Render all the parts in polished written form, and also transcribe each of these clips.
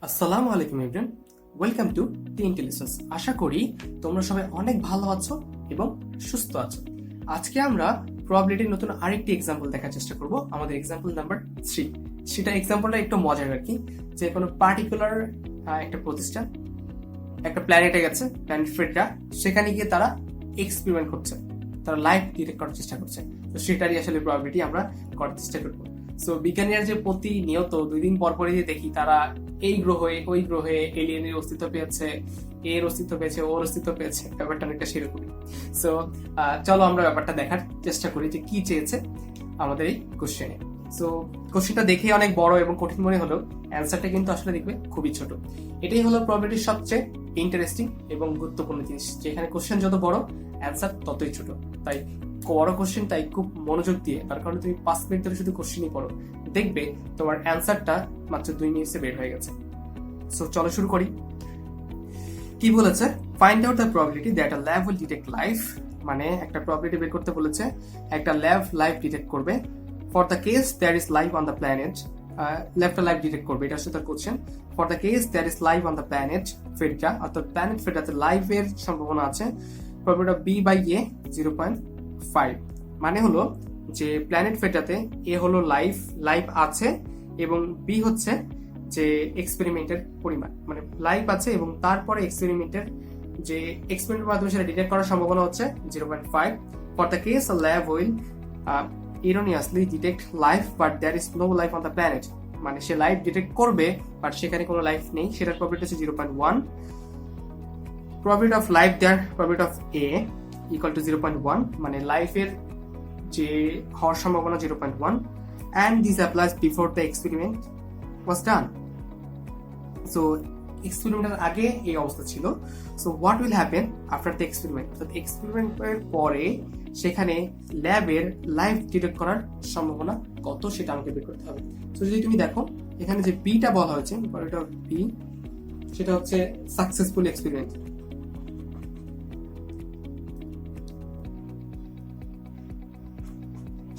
আসসালামু আলাইকুম everyone, welcome to TNT-Lessons। আশা করি তোমরা সবাই অনেক ভালো আছো এবং সুস্থ আছো। আজকে আমরা প্রবাবিলিটির নতুন আরেকটি এক্সাম্পল দেখার চেষ্টা করব, আমাদের এক্সাম্পল নাম্বার 3। সেটা এক্সাম্পলটা একটু মজার আর কি, যে কোনো পার্টিকুলার একটা প্রতিষ্ঠান একটা প্ল্যানেটে গেছে, প্ল্যানেট ফ্রেডরা, সেখানে গিয়ে তারা এক্সপেরিমেন্ট করছে, তারা লাইভ ডিটেক্ট করার চেষ্টা করছে। তো সেটারই আসলে প্রবাবিলিটি আমরা করার চেষ্টা করবো। সো বিজ্ঞানীরা যে প্রতিনিয়ত 2 দিন পর পরই দেখি তারা এই গ্রহে ওই গ্রহে এলিয়েনের অস্তিত্ব পেয়েছে, এর অস্তিত্ব পেয়েছে, ওর অস্তিত্ব পেয়েছে, ব্যাপারটা অনেকটা সেরকমই। সো চলো আমরা ব্যাপারটা দেখার চেষ্টা করি যে কি চেয়েছে আমাদের এই কোশ্চেনে। সো কোশ্চেনটা দেখে অনেক বড় এবং কঠিন মনে হলেও অ্যান্সারটা কিন্তু আসলে দেখবে খুবই ছোট। এটাই হলো প্রবাবিলিটির সবচেয়ে ইন্টারেস্টিং এবং গুরুত্বপূর্ণ জিনিস, যেখানে কোশ্চেন যত বড় অ্যান্সার ততই ছোট। তাই বড় কোশ্চেন তাই খুব মনোযোগ দিয়ে, তার কারণে তুমি 5 মিনিট ধরে শুধু কোশ্চেনই পড়ো, দেখবে তোমার অ্যান্সারটা মাত্র 2 মিনিটে বের হয়ে গেছে। সো চলো শুরু করি। কি বলেছে? Find out the probability that a lab will detect life, মানে একটা প্রবাবিলিটি বের করতে বলেছে একটা ল্যাব লাইফ ডিটেক্ট করবে। For the case there is life on the planet, ল্যাবটা লাইফ ডিটেক্ট করবে, এটা হচ্ছে তার question. For the case there is life on the planet Fedora, অর্থাৎ প্ল্যানেট ফেডরাতে লাইফের সম্ভাবনা আছে। Probability of B by A 0.5, মানে হলো যে প্ল্যানেট ফেডরাতে এ হলো লাইফ আছে এবং বি হচ্ছে যে এক্সপেরিমেন্টের পরিমাণ, মানে লাইফ আছে এবং তারপরে এক্সপেরিমেন্টের যে এক্সপেরিমেন্টের মাধ্যমে সেটা ডিটেক্ট করার সম্ভাবনা হচ্ছে 0.5। For the case a lab will erroneously detect life but there is no life on the planet, মানে সে লাইফ ডিটেক্ট করবে বাট সেখানে কোনো লাইফ নেই, সেটার প্রবাবিলিটি হচ্ছে 0.1। Probability of life there, probability of A equal to 0.1, মানে লাইফের যে হওয়ার সম্ভাবনা 0.1, and this applies before the experiment was done. So এক্সপেরিমেন্টের আগে এই অবস্থা ছিল। So what will happen after the experiment, অর্থাৎ এক্সপেরিমেন্টের পরে সেখানে ল্যাবের লাইফ ডিটেক্ট করার সম্ভাবনা কত সেটা আমাকে বের করতে হবে। তো যদি তুমি দেখো এখানে যে বিটা বলা হয়েছে, প্রবাবিলিটি অফ বি, সেটা হচ্ছে সাকসেসফুল এক্সপেরিমেন্ট।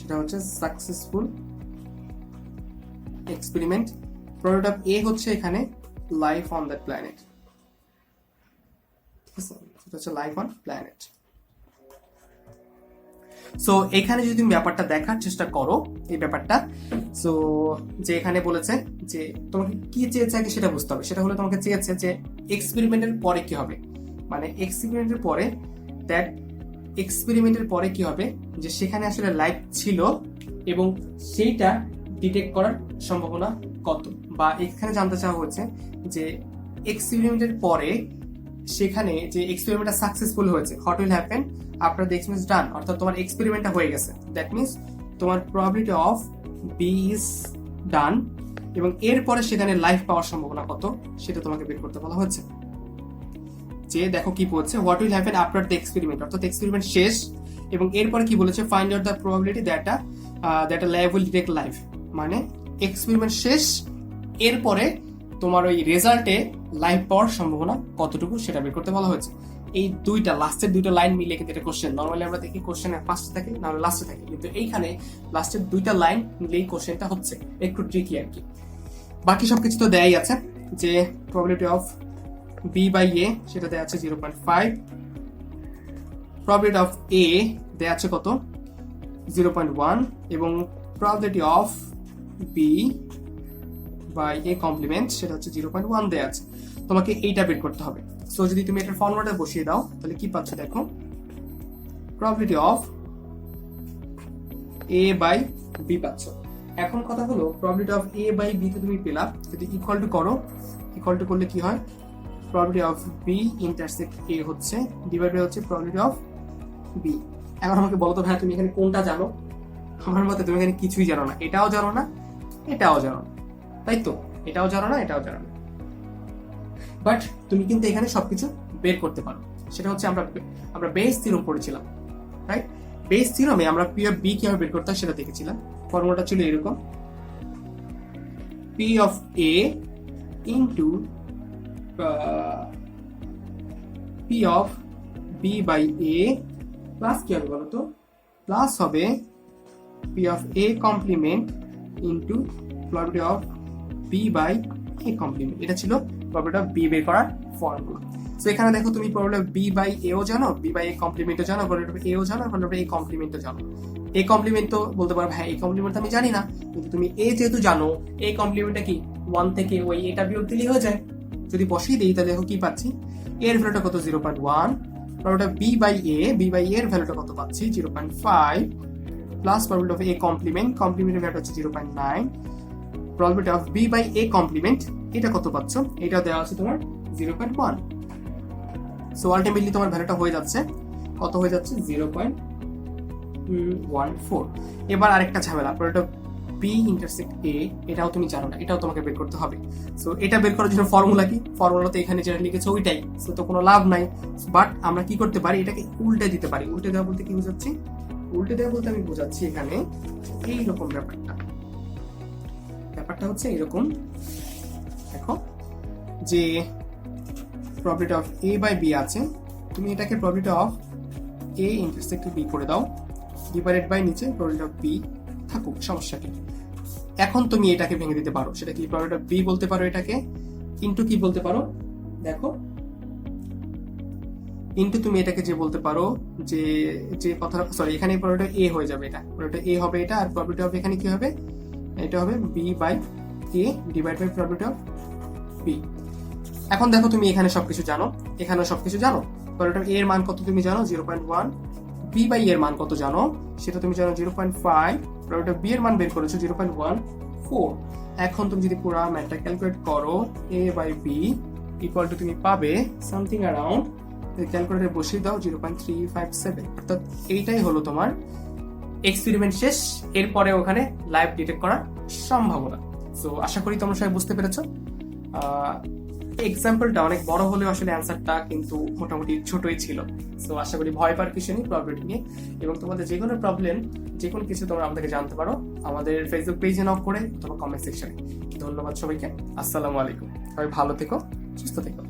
সেটা হচ্ছে সাকসেসফুল এক্সপেরিমেন্ট। প্রবাবিলিটি অফ এ হচ্ছে এখানে লাইফ অন দ্যাট প্ল্যানেট, সেটা হচ্ছে লাইফ অন প্ল্যানেট। সো এখানে যদি তুমি ব্যাপারটা দেখার চেষ্টা করো এই ব্যাপারটা, সো যে এখানে বলেছে যে তোমাকে কি চেয়েছে আগে সেটা বুঝতে হবে। সেটা হলো তোমাকে চেয়েছে যে এক্সপেরিমেন্টের পরে কি হবে, মানে এক্সপেরিমেন্টের পরে দ্যাট এক্সপেরিমেন্টের পরে কি হবে, যে সেখানে আসলে লাইফ ছিল এবং সেইটা ডিটেক্ট করার সম্ভাবনা কত, বা এখানে জানতে চাওয়া হচ্ছে যে এক্সপেরিমেন্টের পরে সেখানে যে এক্সপেরিমেন্টটা সাকসেসফুল হয়েছে, what will happen after the experiment done, অর্থাৎ তোমার এক্সপেরিমেন্টটা হয়ে গেছে, দ্যাট মিনস তোমার probability of B is done, এবং এরপরে সেখানে লাইফ পাওয়ার সম্ভাবনা কত সেটা তোমাকে বের করতে বলা হচ্ছে। যে দেখো কি বলছে, what will happen after the experiment, অর্থাৎ এক্সপেরিমেন্ট শেষ এবং এরপরে কি বলেছে, find out the probability that a lab will detect life, মানে এক্সপেরিমেন্ট শেষ, এরপরে তোমার ওই রেজাল্টে লাইফ পাওয়ার সম্ভাবনা কতটুকু সেটা বের করতে বলা হয়েছে। এই দুইটা লাস্টের দুইটা লাইন মিলিয়ে কিন্তু এটা কোশ্চেন। নর্মালি আমরা দেখি কোশ্চেনের ফার্স্টে থাকে না হলে লাস্টে থাকে, কিন্তু এইখানে লাস্টের দুইটা লাইন মিলিয়েই কোশ্চেনটা হচ্ছে, একটু ট্রিকি আর কি। বাকি সবকিছু তো দেয়াই আছে, যে প্রবাবিলিটি অফ বি বাই এ সেটা দেয়া আছে 0.5, প্রবাবিলিটি অফ এ দেয়া আছে কত 0.1, এবং probability of B by A complement সেটা হচ্ছে 0.1 দেয়া আছে। তোমাকে এইটা বের করতে হবে। সো যদি তুমি এটার ফর্মুলাটা বসিয়ে দাও তাহলে কি পাচ্ছ দেখো, probability of A by B পাচ্ছ। এখন কথা হলো probability of A by B তে তুমি পেলা, যদি ইকুয়াল টু করো, ইকুয়াল টু করলে কি হয়, probability of B intersect A হচ্ছে ডিভাইড বাই হচ্ছে প্রবাবিলিটি অফ বি। এখন আমাকে বলো তো ভাই তুমি এখানে কোনটা জানো? আমার মতে তুমি এখানে কিছুই জানো না, এটাও জানো না, এটাও জানো না, তাই তো? এটাও জানো না, এটাও জানো না, বাট তুমি কিন্তু এখানে সবকিছু বের করতে পারো। সেটা হচ্ছে আমরা বেস থিওরাম পড়েছিলাম, রাইট? বেস থিওরামে আমরা পি অফ বি কিভাবে বের করতে হয় সেটা দেখেছিলাম। ফর্মুলাটা ছিল এরকম, P of A into P of B by A plus কি হবে বলো তো, প্লাস হবে P of A complement into probability of B by A complement. এটা ছিল প্রববিলিটি অফ বি বের করার ফর্মুলা। সো এখানে দেখো তুমি প্রববিলিটি অফ বি বাই এও জানো, বি বাই এ কমপ্লিমেন্টও জানো, প্রববিলিটি অফ এও জানো, প্রববিলিটি অফ এ কমপ্লিমেন্টও জানো। এ কমপ্লিমেন্ট তো বলতে পারো ভাই এই কমপ্লিমেন্ট আমি জানি না, কিন্তু তুমি এ যেহেতু জানো, এই কমপ্লিমেন্টটা কি 1 থেকে ওই এটা বিয়োগ দিলেই হয়ে যায়। যদি বসিয়ে দিই তাহলে দেখো কি পাচ্ছি, এর ভ্যালুটা কত 0.1, প্রববিলিটি অফ বি বাই এর ভ্যালুটা কত পাচ্ছি 0.5, প্লাস প্রববিলিটি অফ এ কমপ্লিমেন্টের ভ্যালুটা হচ্ছে 0.9, probability of B by A complement এটা কত পাচ্ছ, এটা দেওয়া আছে তোমার 0.1। সো আলটিমেটলি তোমার ভ্যালুটা হয়ে যাচ্ছে কত, হয়ে যাচ্ছে 0.14। এবার আরেকটা ঝামেলা, প্রববিলিটি অফ বি ইন্টারসেক্ট এ, এটাও তুমি জানো না, এটাও তোমাকে বের করতে হবে। সো এটা বের করার জন্য ফর্মুলা কি, ফর্মুলাতে এখানে যেটা লিখেছে ওইটাই, সো তো কোনো লাভ নাই। বাট আমরা কি করতে পারি, এটাকে উল্টে দিতে পারি। উল্টে দেওয়া বলতে কি বোঝাচ্ছি, উল্টে দেওয়া বলতে আমি বোঝাচ্ছি এখানে এইরকম ব্যাপারটা হচ্ছে এরকম, দেখো যে প্রববিলিটি অফ এ বাই বি আছে, তুমি এটাকে প্রববিলিটি অফ এ ইন্টারসেক্ট বি করে দাও, ডিভাইডেড বাই নিচে প্রববিলিটি অফ বি থাকুক, সমস্যা কি। এখন তুমি এটাকে ভেঙে দিতে পারো, সেটা কি প্রববিলিটি অফ বি বলতে পারো এটাকে, ইনটু কি বলতে পারো, দেখো ইনটু তুমি এটাকে যে বলতে পারো যে যে কথা, সরি এখানে প্রববিলিটি অফ এ হয়ে যাবে, এটা প্রববিলিটি অফ এ হবে এটা, আর প্রববিলিটি অফ এখানে কি হবে, এটা হবে B by A divide by probability of B. এখন দেখো তুমি এখানে সবকিছু জানো, এখানেও সবকিছু জানো। প্রববিলিটি অফ এ এর মান কত তুমি জানো 0.1, বি বাই এর মান কত জানো সেটা তুমি জানো 0.5, প্রববিলিটি অফ বি এর মান বের করেছো 0.14। এখন তুমি যদি পুরো ম্যাথটা ক্যালকুলেট করো, এ বাই বি ইকুয়াল টু তুমি পাবে সামথিং অ্যারাউন্ড, ক্যালকুলেটরে বসিয়ে দাও 0.357। অর্থাৎ এইটাই হলো তোমার এক্সপেরিমেন্ট শেষ, এরপরে ওখানে লাইভ ডিটেক্ট করার সম্ভাবনা। সো আশা করি তোমরা সবাই বুঝতে পেরেছো। এক্সাম্পলটা অনেক বড় হলেও আসলে অ্যান্সারটা কিন্তু মোটামুটি ছোটই ছিল। সো আশা করি ভয় পাওয়ার কিছু নেই প্রববিলিটি নিয়ে, এবং তোমাদের যে কোনো প্রবলেম যে কোনো কিছু তোমরা আমাদেরকে জানতে পারো আমাদের ফেসবুক পেজে নক করে অথবা কমেন্ট সেকশনে। ধন্যবাদ সবাইকে, আসসালামু আলাইকুম, সবাই ভালো থেকো, সুস্থ থেকো।